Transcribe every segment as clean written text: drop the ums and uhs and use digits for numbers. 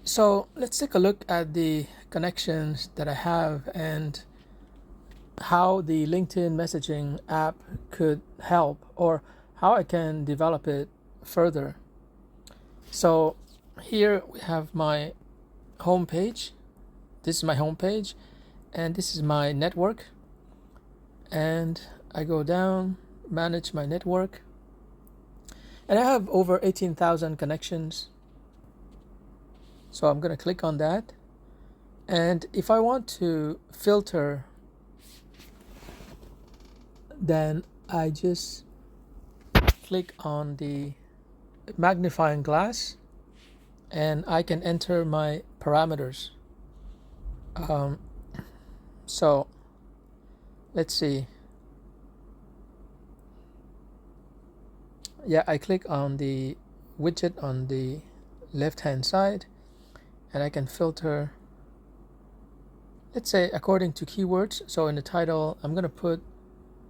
So let's take a look at the connections that I have and how the LinkedIn messaging app could help, or how I can develop it further. So here we have my home page. This is my home page, and this is my network. And I go down, manage my network, and I have over 18,000 connections. So I'm going to click on that. And if I want to filter, then I just click on the magnifying glass and I can enter my parameters. Um, so let's see. Yeah, I click on the widget on the left hand side and I can filter, let's say, according to keywords. So in the title, I'm going to put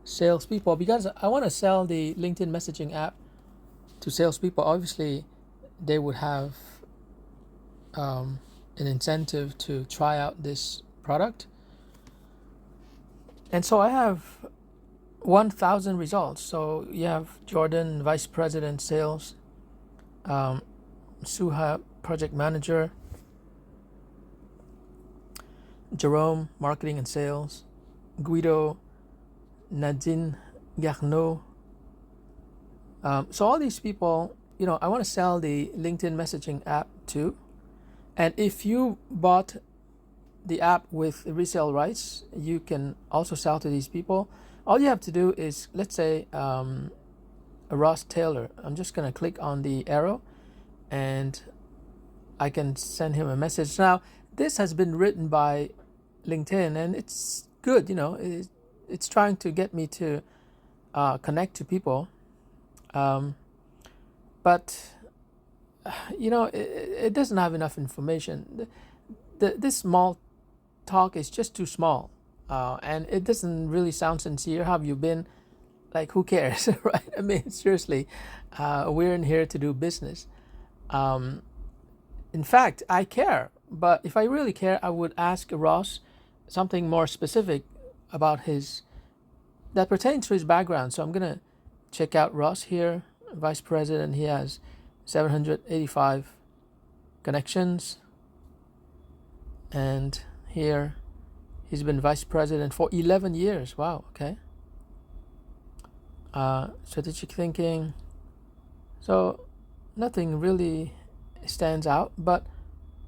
salespeople because I want to sell the LinkedIn messaging app to salespeople. Obviously, they would have an incentive to try out this product. And so I have 1,000 results. So you have Jordan, Vice President Sales, Suha, Project Manager, Jerome, Marketing and Sales, Guido, Nadine Garneau. So all these people, I want to sell the LinkedIn messaging app too. And if you bought the app with resale rights, you can also sell to these people. All you have to do is, let's say, Ross Taylor. I'm just going to click on the arrow and I can send him a message. Now, this has been written by LinkedIn and it's good, it's trying to get me to connect to people. But, it doesn't have enough information. This small talk is just too small, and it doesn't really sound sincere. How have you been? Like, who cares, right? I mean, seriously, we're in here to do business. In fact, I care, but if I really care, I would ask Ross something more specific about that pertains to his background. So I'm gonna check out Ross here, Vice President. He has 785 connections, and here he's been Vice President for 11 years. Wow, okay. Strategic thinking. So nothing really stands out, but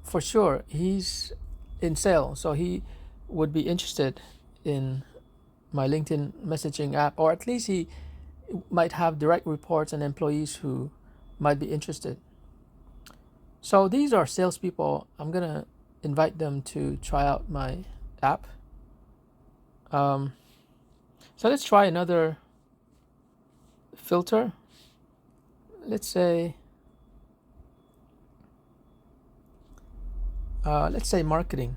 for sure he's in sales, so he would be interested in my LinkedIn messaging app, or at least he might have direct reports and employees who might be interested. So these are salespeople. I'm gonna invite them to try out my app. So let's try another filter. Let's say marketing.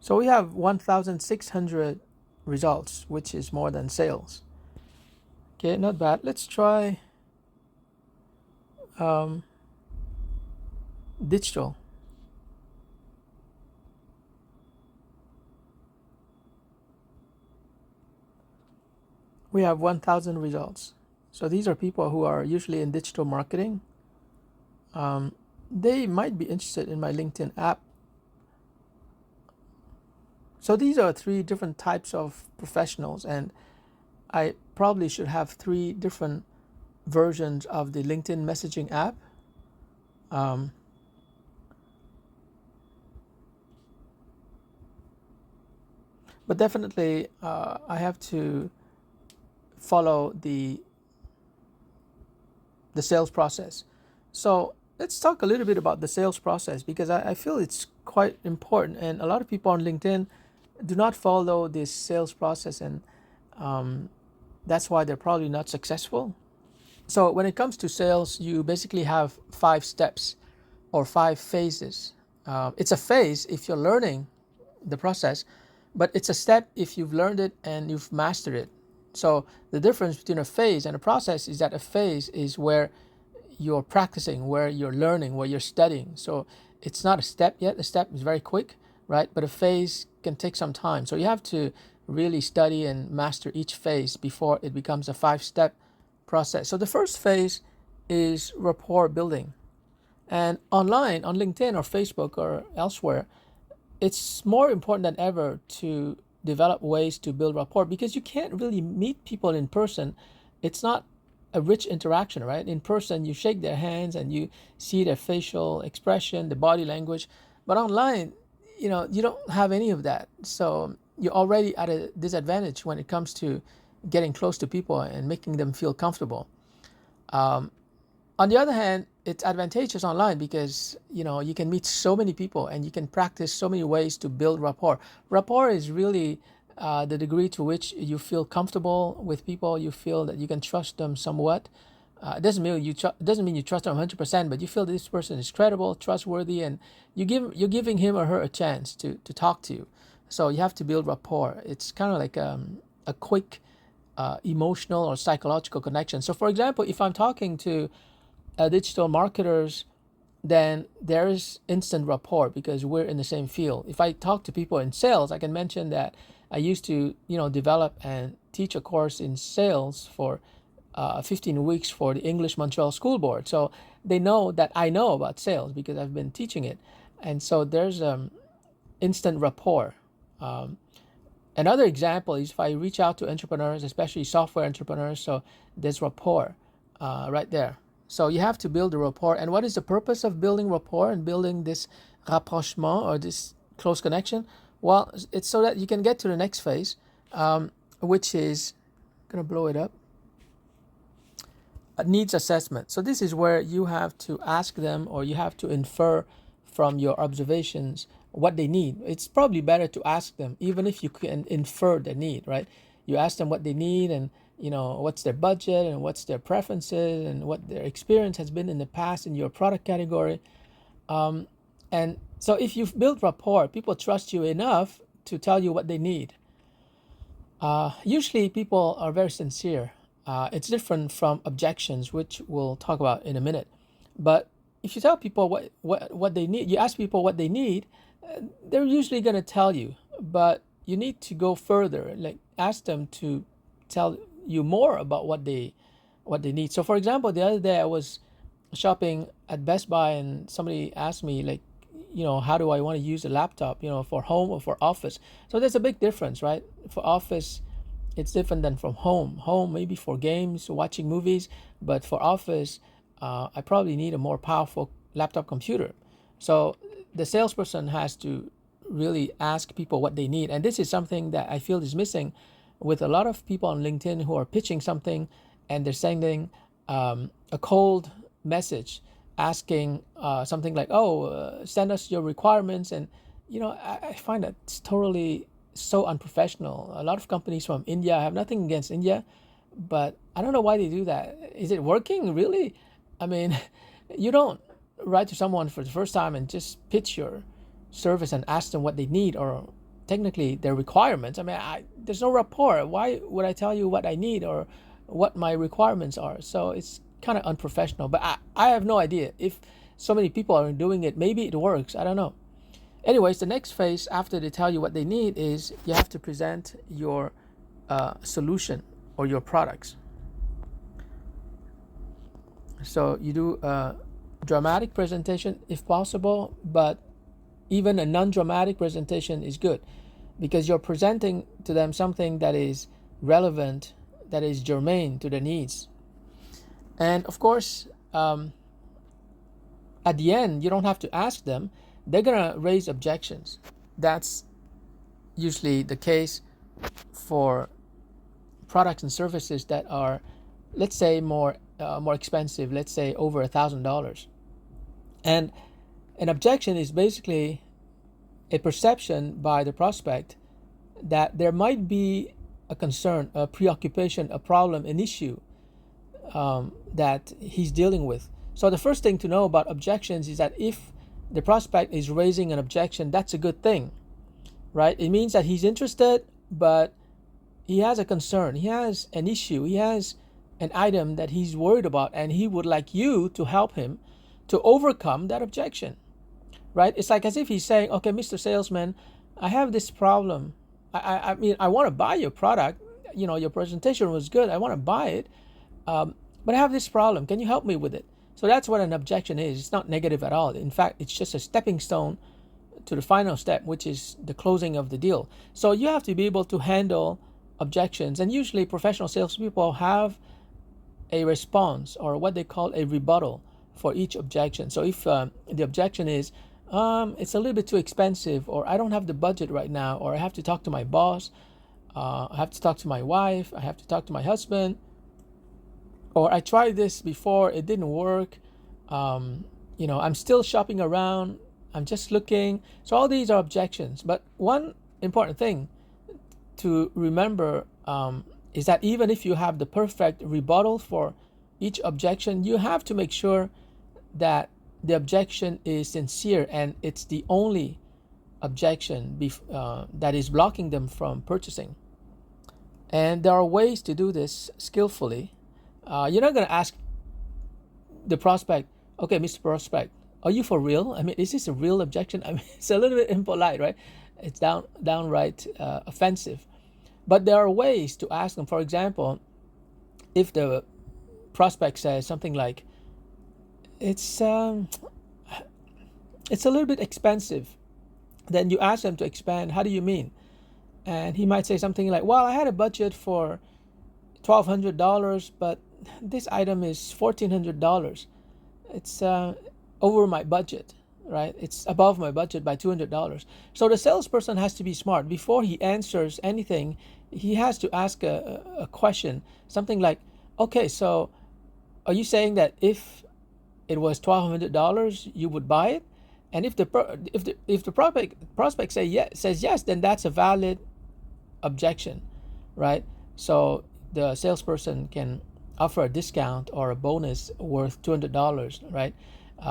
So we have 1,600 results, which is more than sales. Okay, not bad. Let's try digital. We have 1,000 results. So these are people who are usually in digital marketing. They might be interested in my LinkedIn app. So these are 3 different types of professionals, and I probably should have 3 different versions of the LinkedIn messaging app. But definitely, I have to follow the sales process. So let's talk a little bit about the sales process, because I feel it's quite important, and a lot of people on LinkedIn do not follow this sales process, and that's why they're probably not successful. So when it comes to sales, you basically have 5 steps or 5 phases. It's a phase if you're learning the process, but it's a step if you've learned it and you've mastered it. So the difference between a phase and a process is that a phase is where you're practicing, where you're learning, where you're studying. So it's not a step yet. The step is very quick, right? But a phase can take some time. So you have to really study and master each phase before it becomes a 5-step process. So the first phase is rapport building. And online, on LinkedIn or Facebook or elsewhere, it's more important than ever to develop ways to build rapport, because you can't really meet people in person. It's not a rich interaction, right? In person, you shake their hands and you see their facial expression, the body language. But online, you don't have any of that. So you're already at a disadvantage when it comes to getting close to people and making them feel comfortable. On the other hand, it's advantageous online because you can meet so many people and you can practice so many ways to build rapport. Rapport is really the degree to which you feel comfortable with people. You feel that you can trust them somewhat. It doesn't mean you trust them 100%, but you feel that this person is credible, trustworthy, and you're giving him or her a chance to talk to you. So you have to build rapport. It's kind of like a quick emotional or psychological connection. So for example, if I'm talking to digital marketers, then there's instant rapport because we're in the same field. If I talk to people in sales, I can mention that I used to develop and teach a course in sales for 15 weeks for the English Montreal School Board. So they know that I know about sales because I've been teaching it. And so there's instant rapport. Another example is if I reach out to entrepreneurs, especially software entrepreneurs, so there's rapport right there. So you have to build a rapport. And what is the purpose of building rapport and building this rapprochement or this close connection? Well, it's so that you can get to the next phase, which is going to blow it up. Needs assessment. So this is where you have to ask them, or you have to infer from your observations what they need. It's probably better to ask them, even if you can infer their need, right? You ask them what they need and what's their budget and what's their preferences and what their experience has been in the past in your product category. And so if you've built rapport, people trust you enough to tell you what they need. Usually people are very sincere. It's different from objections, which we'll talk about in a minute. But if you tell people what they need, you ask people what they need, they're usually going to tell you. But you need to go further, like ask them to tell you more about what they need. So for example, the other day I was shopping at Best Buy and somebody asked me, like, how do I want to use a laptop, for home or for office? So there's a big difference, right? For office, it's different than from home. Home maybe for games, watching movies, but for office, I probably need a more powerful laptop computer. So the salesperson has to really ask people what they need. And this is something that I feel is missing with a lot of people on LinkedIn who are pitching something and they're sending a cold message asking something like, send us your requirements. And, I find that it's totally so unprofessional. A lot of companies from India, I have nothing against India, but I don't know why they do that. Is it working really? I mean, you don't write to someone for the first time and just pitch your service and ask them what they need or technically their requirements. I mean, there's no rapport. Why would I tell you what I need or what my requirements are? So it's kind of unprofessional, but I have no idea. If so many people are doing it, maybe it works. I don't know. Anyways, the next phase after they tell you what they need is you have to present your solution or your products. So you do a dramatic presentation if possible, but even a non-dramatic presentation is good because you're presenting to them something that is relevant, that is germane to their needs. And of course, at the end, you don't have to ask them. They're going to raise objections. That's usually the case for products and services that are, let's say, more expensive, let's say over $1,000. And an objection is basically a perception by the prospect that there might be a concern, a preoccupation, a problem, an issue that he's dealing with. So the first thing to know about objections is that if the prospect is raising an objection, that's a good thing, right? It means that he's interested, but he has a concern, he has an issue, he has an item that he's worried about, and he would like you to help him to overcome that objection, right? It's like as if he's saying, okay, Mr. Salesman, I have this problem. I mean, I want to buy your product. You know, your presentation was good. I want to buy it. But I have this problem. Can you help me with it? So that's what an objection is. It's not negative at all. In fact, it's just a stepping stone to the final step, which is the closing of the deal. So you have to be able to handle objections. And usually professional salespeople have a response, or what they call a rebuttal, for each objection. So if the objection is, it's a little bit too expensive, or I don't have the budget right now, or I have to talk to my boss, I have to talk to my wife, I have to talk to my husband, or I tried this before, it didn't work, I'm still shopping around, I'm just looking. So all these are objections. But one important thing to remember is that even if you have the perfect rebuttal for each objection, you have to make sure that the objection is sincere and it's the only objection that is blocking them from purchasing. And there are ways to do this skillfully. You're not going to ask the prospect, okay, Mr. Prospect, are you for real? I mean, is this a real objection? I mean, it's a little bit impolite, right? It's downright offensive. But there are ways to ask them. For example, if the prospect says something like, it's a little bit expensive, then you ask them to expand. How do you mean? And he might say something like, well, I had a budget for $1,200, but this item is $1,400. It's over my budget, right? It's above my budget by $200. So the salesperson has to be smart. Before he answers anything, he has to ask a question, something like, okay, so are you saying that if it was $1,200, you would buy it? And if the prospect says yes, then that's a valid objection, right? So the salesperson can offer a discount or a bonus worth $200, right?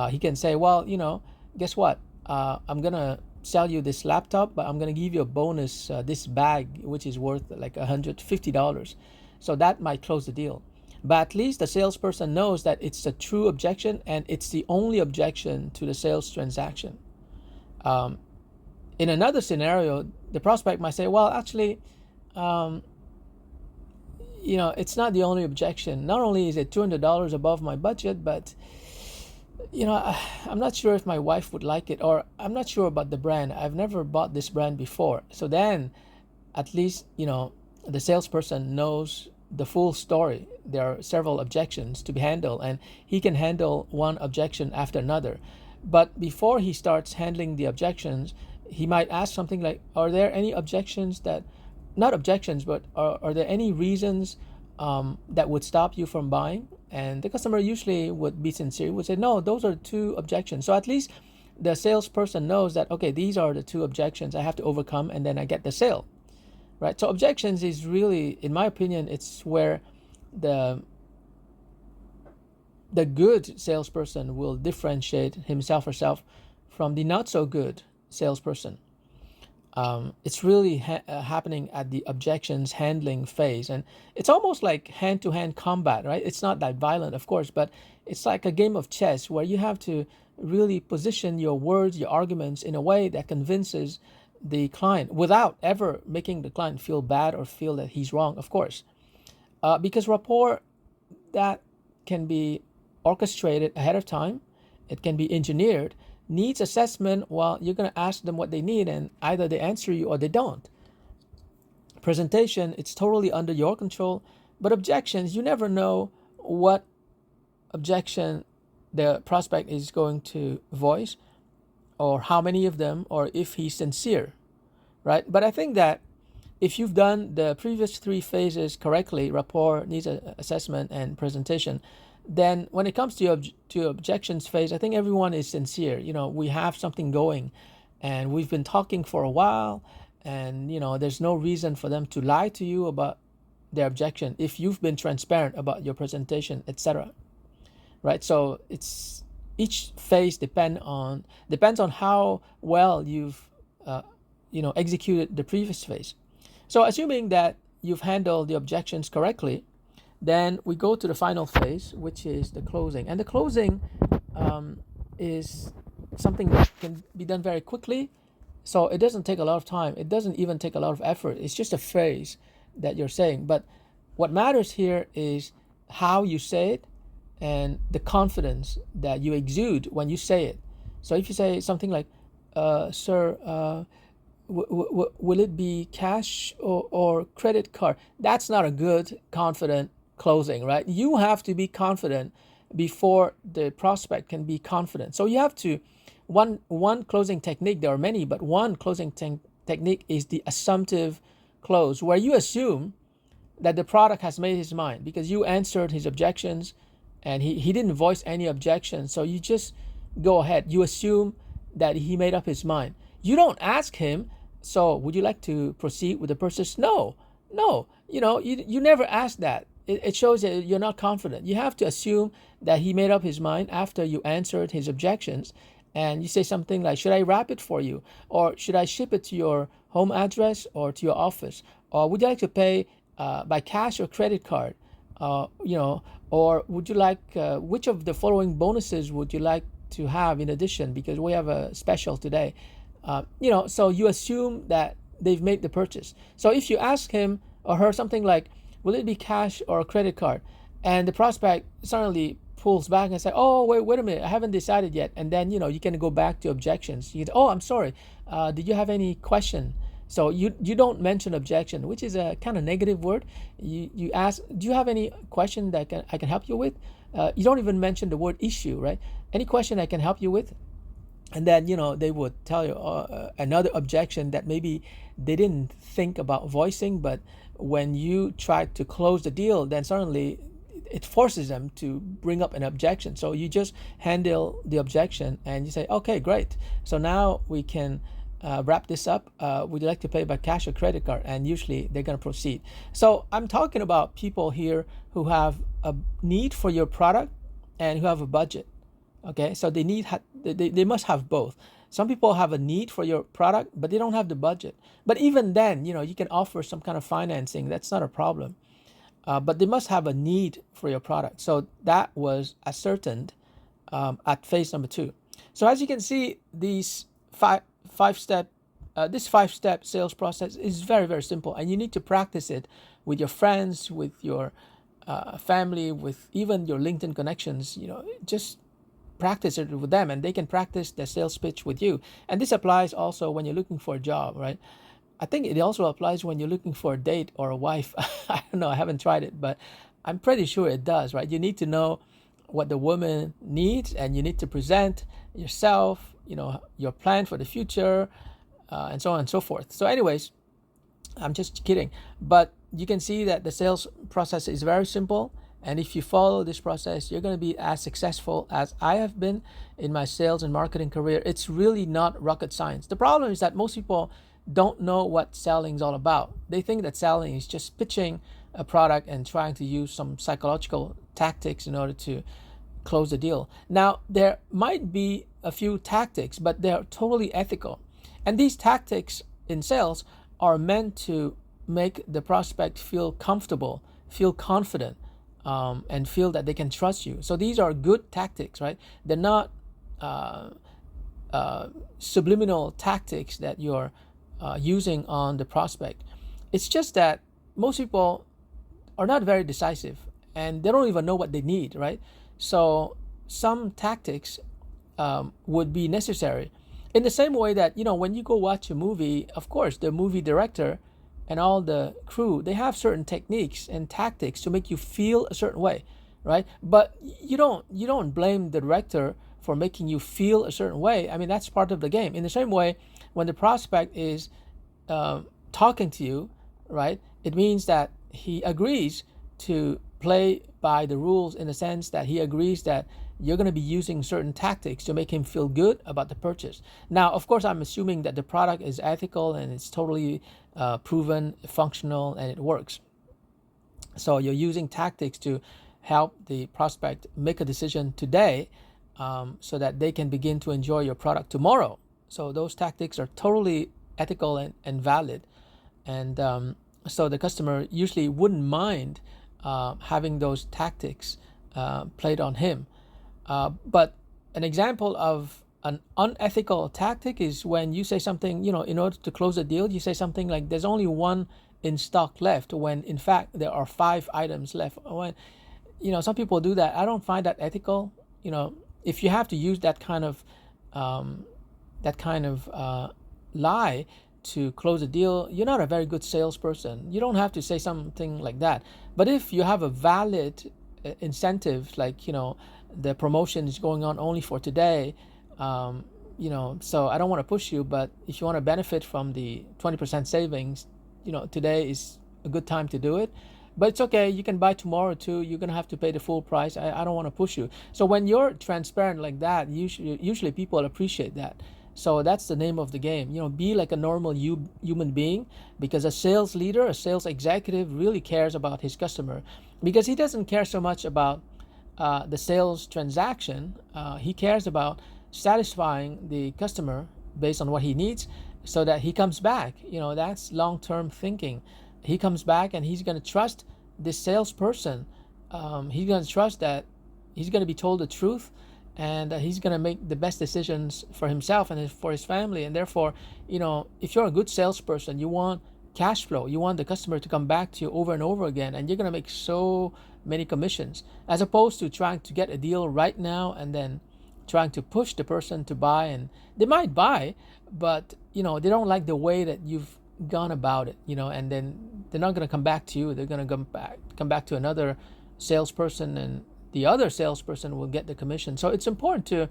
He can say, well, guess what? I'm gonna sell you this laptop, but I'm gonna give you a bonus, this bag, which is worth like $150. So that might close the deal. But at least the salesperson knows that it's a true objection and it's the only objection to the sales transaction. In another scenario, the prospect might say, well, actually, it's not the only objection. Not only is it $200 above my budget, but I'm not sure if my wife would like it, or I'm not sure about the brand. I've never bought this brand before. So then at least, the salesperson knows the full story. There are several objections to be handled, and he can handle one objection after another. But before he starts handling the objections, he might ask something like, are there any objections that, not objections, but are there any reasons that would stop you from buying? And the customer usually would be sincere, would say, no, those are two objections. So at least the salesperson knows that, okay, these are the two objections I have to overcome, and then I get the sale, right? So objections is really, in my opinion, it's where the good salesperson will differentiate himself or herself from the not so good salesperson. It's really happening at the objections handling phase, and it's almost like hand-to-hand combat, right? It's not that violent, of course, but it's like a game of chess where you have to really position your words, your arguments in a way that convinces the client without ever making the client feel bad or feel that he's wrong, of course. Because rapport, that can be orchestrated ahead of time, it can be engineered. Needs assessment, well, you're going to ask them what they need, and either they answer you or they don't. Presentation, it's totally under your control. But objections, you never know what objection the prospect is going to voice, or how many of them, or if he's sincere, right? But I think that if you've done the previous three phases correctly, rapport, needs assessment, and presentation, then when it comes to objections phase, I think everyone is sincere. We have something going, and we've been talking for a while, and there's no reason for them to lie to you about their objection if you've been transparent about your presentation, etc. Right? So it's each phase depends on how well you've executed the previous phase. So assuming that you've handled the objections correctly, then we go to the final phase, which is the closing. And the closing is something that can be done very quickly. So it doesn't take a lot of time. It doesn't even take a lot of effort. It's just a phrase that you're saying. But what matters here is how you say it and the confidence that you exude when you say it. So if you say something like, sir, will it be cash or credit card? That's not a good, confident closing, right? You have to be confident before the prospect can be confident. So you have to, one closing technique, there are many, but one closing technique is the assumptive close, where you assume that the product has made his mind because you answered his objections and he didn't voice any objections. So you just go ahead. You assume that he made up his mind. You don't ask him, so would you like to proceed with the purchase? No. You never ask that. It shows that you're not confident. You have to assume that he made up his mind after you answered his objections. And you say something like, should I wrap it for you? Or should I ship it to your home address or to your office? Or would you like to pay by cash or credit card? Or would you like, which of the following bonuses would you like to have in addition? Because we have a special today. So you assume that they've made the purchase. So if you ask him or her something like, will it be cash or a credit card? And the prospect suddenly pulls back and say, oh, wait a minute, I haven't decided yet. And then, you can go back to objections. You say, oh, I'm sorry. Did you have any question? So you don't mention objection, which is a kind of negative word. You ask, do you have any question that I can help you with? You don't even mention the word issue, right? Any question I can help you with? And then, they would tell you another objection that maybe they didn't think about voicing, but when you try to close the deal, then suddenly it forces them to bring up an objection. So you just handle the objection and you say, okay, great. So now we can wrap this up. Would you like to pay by cash or credit card? And usually they're going to proceed. So I'm talking about people here who have a need for your product and who have a budget. Okay, so they must have both. Some people have a need for your product, but they don't have the budget. But even then, you can offer some kind of financing. That's not a problem. But they must have a need for your product. So that was ascertained at phase number 2. So as you can see, this five-step sales process is very, very simple, and you need to practice it with your friends, with your family, with even your LinkedIn connections. Just practice it with them, and they can practice the sales pitch with you. And this applies also when you're looking for a job, right? I think it also applies when you're looking for a date or a wife. I don't know, I haven't tried it, but I'm pretty sure it does, right? You need to know what the woman needs, and you need to present yourself, your plan for the future, and so on and so forth. So anyways, I'm just kidding. But you can see that the sales process is very simple. And if you follow this process, you're going to be as successful as I have been in my sales and marketing career. It's really not rocket science. The problem is that most people don't know what selling is all about. They think that selling is just pitching a product and trying to use some psychological tactics in order to close the deal. Now, there might be a few tactics, but they're totally ethical. And these tactics in sales are meant to make the prospect feel comfortable, feel confident, and feel that they can trust you. So these are good tactics, right? They're not subliminal tactics that you're using on the prospect. It's just that most people are not very decisive and they don't even know what they need, right? So some tactics would be necessary. In the same way that, when you go watch a movie, of course, the movie director and all the crew, they have certain techniques and tactics to make you feel a certain way, right? But you don't blame the director for making you feel a certain way. I mean, that's part of the game. In the same way, when the prospect is talking to you, right, it means that he agrees to play by the rules, in the sense that he agrees that you're going to be using certain tactics to make him feel good about the purchase. Now, of course, I'm assuming that the product is ethical and it's totally proven, functional, and it works. So you're using tactics to help the prospect make a decision today, so that they can begin to enjoy your product tomorrow. So those tactics are totally ethical and valid. And So the customer usually wouldn't mind having those tactics played on him. But an example of an unethical tactic is when you say something, in order to close a deal, you say something like, there's only one in stock left, when in fact there are 5 items left. When, some people do that. I don't find that ethical. If you have to use um, that kind of lie to close a deal, you're not a very good salesperson. You don't have to say something like that. But if you have a valid incentive, like, the promotion is going on only for today, so I don't want to push you, but if you want to benefit from the 20% savings, today is a good time to do it. But it's okay, you can buy tomorrow too. You're going to have to pay the full price. I don't want to push you. So when you're transparent like that, usually people appreciate that. So that's the name of the game. Be like a normal human being, because a sales leader, a sales executive really cares about his customer, because he doesn't care so much about the sales transaction. He cares about satisfying the customer based on what he needs, so that he comes back. That's long-term thinking. He comes back and he's going to trust this salesperson. He's going to trust that he's going to be told the truth, and he's going to make the best decisions for himself and for his family. And therefore, if you're a good salesperson, you want cash flow. You want the customer to come back to you over and over again, and you're going to make so many commissions, as opposed to trying to get a deal right now and then trying to push the person to buy. And they might buy, but they don't like the way that you've gone about it, and then they're not going to come back to you. They're going to come back to another salesperson, and the other salesperson will get the commission. So it's important to,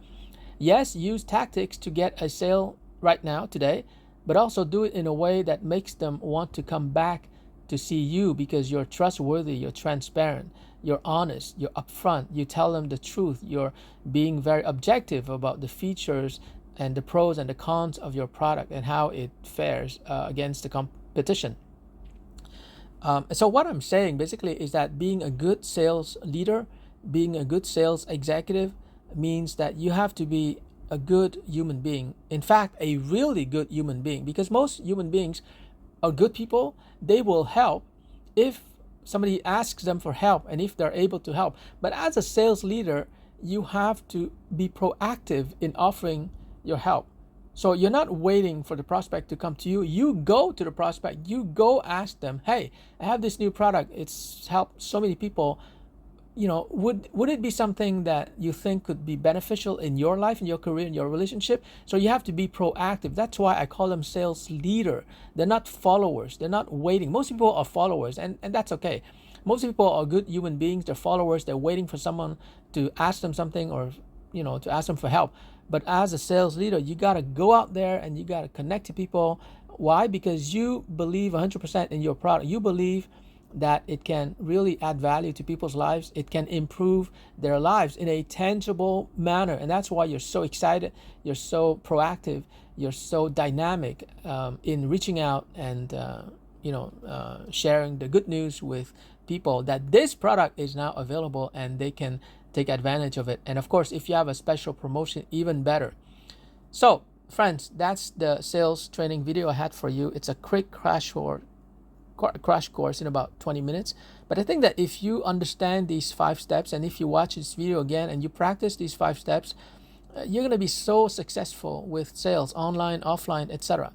yes, use tactics to get a sale right now, today, but also do it in a way that makes them want to come back to see you, because you're trustworthy, you're transparent, you're honest, you're upfront, you tell them the truth, you're being very objective about the features and the pros and the cons of your product and how it fares against the competition. So what I'm saying basically is that being a good sales leader, being a good sales executive, means that you have to be a good human being. In fact, a really good human being, because most human beings are good people. They will help if somebody asks them for help and if they're able to help. But as a sales leader, you have to be proactive in offering your help. So you're not waiting for the prospect to come to you. You go to the prospect. You go ask them, hey, I have this new product. It's helped so many people. Would it be something that you think could be beneficial in your life, in your career, in your relationship? So you have to be proactive. That's why I call them sales leader. They're not followers. They're not waiting. Most people are followers, and that's okay. Most people are good human beings. They're followers. They're waiting for someone to ask them something, or to ask them for help. But as a sales leader, you got to go out there and you got to connect to people. Why? Because you believe 100% in your product. You believe that it can really add value to people's lives. It can improve their lives in a tangible manner. And that's why you're so excited. You're so proactive. You're so dynamic in reaching out and sharing the good news with people that this product is now available and they can take advantage of it. And of course, if you have a special promotion, even better. So friends, that's the sales training video I had for you. It's a quick crash course in about 20 minutes. But I think that if you understand these 5 steps, and if you watch this video again and you practice these 5 steps, you're going to be so successful with sales, online, offline, etc.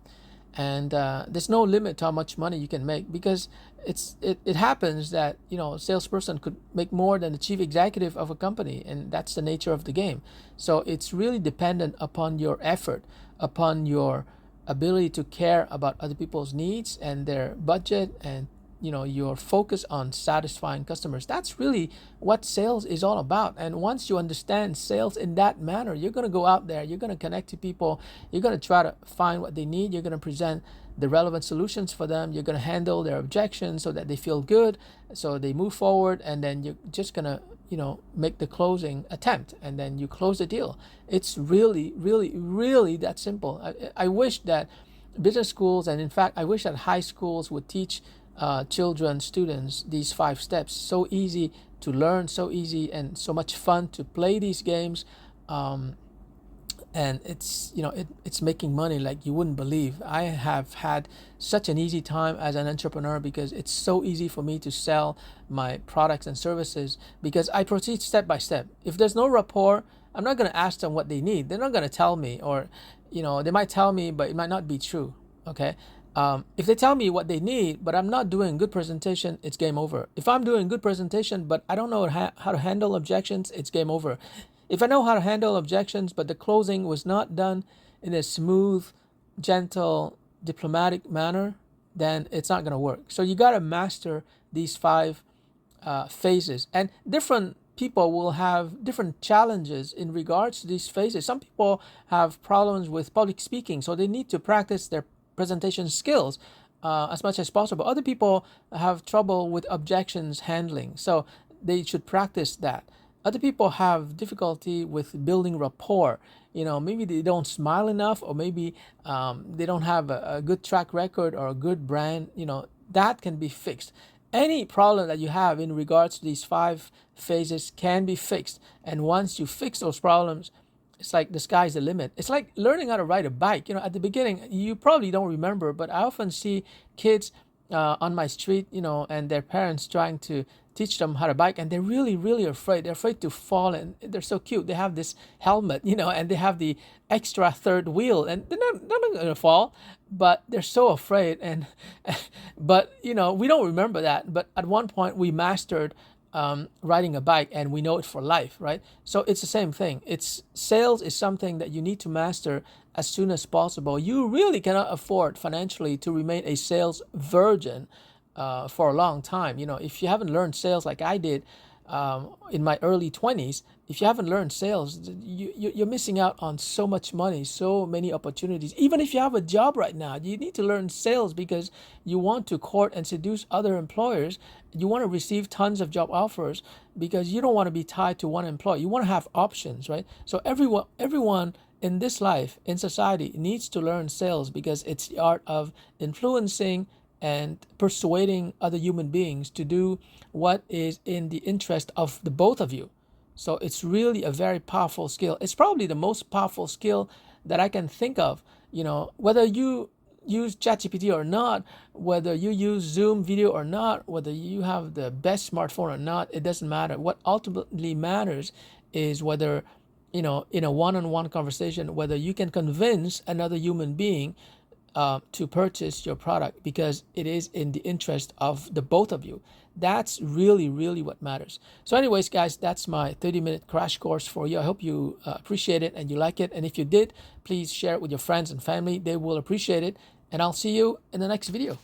And there's no limit to how much money you can make, because it happens that salesperson could make more than the chief executive of a company, and that's the nature of the game. So it's really dependent upon your effort, upon your ability to care about other people's needs and their budget, and your focus on satisfying customers. That's really what sales is all about. And once you understand sales in that manner, you're going to go out there, you're going to connect to people, you're going to try to find what they need, you're going to present the relevant solutions for them, you're going to handle their objections so that they feel good, so they move forward, and then you're just going to make the closing attempt, and then you close the deal. It's really, really, really that simple. I wish that business schools, and in fact, I wish that high schools would teach children, students, these 5 steps. So easy to learn, so easy and so much fun to play these games. and it's, it's making money like you wouldn't believe. I have had such an easy time as an entrepreneur because it's so easy for me to sell my products and services because I proceed step by step. If there's no rapport, I'm not going to ask them what they need. They're not going to tell me, or they might tell me but it might not be true. Okay. If they tell me what they need but I'm not doing good presentation, it's game over. If I'm doing good presentation but I don't know how to handle objections, it's game over. If I know how to handle objections, but the closing was not done in a smooth, gentle, diplomatic manner, then it's not going to work. So you got to master these 5 phases. And different people will have different challenges in regards to these phases. Some people have problems with public speaking, so they need to practice their presentation skills as much as possible. Other people have trouble with objections handling, so they should practice that. Other people have difficulty with building rapport. Maybe they don't smile enough, or maybe they don't have a good track record or a good brand. That can be fixed. Any problem that you have in regards to these 5 phases can be fixed. And once you fix those problems, it's like the sky's the limit. It's like learning how to ride a bike. At the beginning, you probably don't remember, but I often see kids on my street, and their parents trying to teach them how to bike, and they're really, really afraid. They're afraid to fall, and they're so cute. They have this helmet, and they have the extra third wheel, and they're not going to fall, but they're so afraid. And but we don't remember that. But at one point, we mastered riding a bike, and we know it for life, right? So it's the same thing. Sales is something that you need to master as soon as possible. You really cannot afford financially to remain a sales virgin for a long time. If you haven't learned sales like I did in my early 20s, if you haven't learned sales, you're missing out on so much money, so many opportunities. Even if you have a job right now, you need to learn sales because you want to court and seduce other employers. You want to receive tons of job offers because you don't want to be tied to one employer. You want to have options, right? So everyone in this life, in society, needs to learn sales because it's the art of influencing and persuading other human beings to do what is in the interest of the both of you. So it's really a very powerful skill. It's probably the most powerful skill that I can think of. Whether you use ChatGPT or not, whether you use Zoom video or not, whether you have the best smartphone or not, it doesn't matter. What ultimately matters is whether, in a one-on-one conversation, whether you can convince another human being to purchase your product because it is in the interest of the both of you. That's really, really what matters. So anyways, guys, that's my 30-minute crash course for you. I hope you appreciate it and you like it. And if you did, please share it with your friends and family. They will appreciate it. And I'll see you in the next video.